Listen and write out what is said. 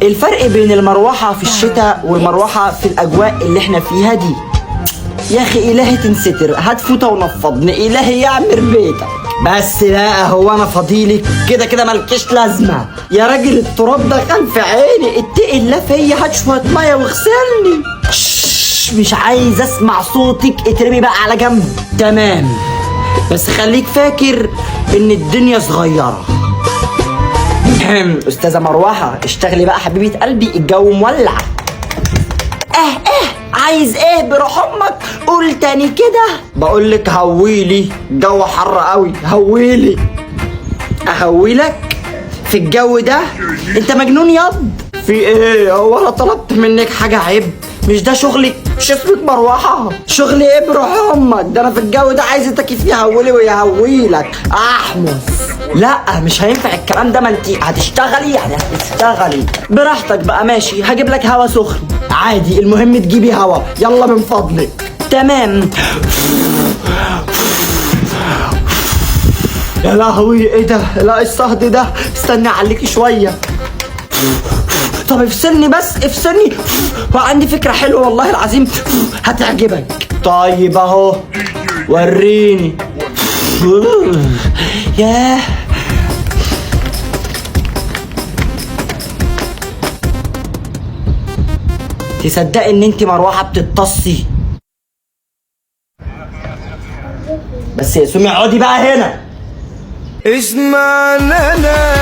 الفرق بين المروحة في الشتاء والمروحة في الأجواء اللي احنا فيها دي. يا أخي إلهي تنستر، هات فوطة ونفضني، إلهي يعمر بيتك. بس لا، هو أنا فضيلك كده كده مالكش لازمة يا راجل. التراب دخل في عيني، اتقي الله فيا، هات شوية مية واغسلني. مش عايز أسمع صوتك، اترمي بقى على جنب. تمام، بس خليك فاكر إن الدنيا صغيرة. أستاذة مروحة اشتغلي بقى حبيبة قلبي، الجو مولع. عايز ايه بروح امك؟ قول تاني كده. بقولك هويلي، الجو حر قوي، هويلي. اهويلك في الجو ده؟ انت مجنون ياض؟ في ايه؟ هو انا طلبت منك حاجه عيب؟ مش ده شغلك؟ مش اسمك مروحه؟ شغل ايه بروح امك؟ ده انا في الجو ده عايز تكييف يهولي ويهويلك احمس. لا مش هينفع الكلام ده، ما انت هتشتغلي يعني هتشتغلي براحتك بقى. ماشي، هجيب لك هوا سخن عادي، المهم تجيبي هوا، يلا من فضلك. تمام. يا لهوي ايه ده؟ لا الصهد ده، استني اعليكي شويه. طب افصلني بس، افصلني. وعندي فكره حلوه والله العظيم هتعجبك. طيب اهو وريني. ياه، تصدقي ان انت مروحه بتتصي؟ بس يا سمية اقعدي بقى هنا. اسمعنا انا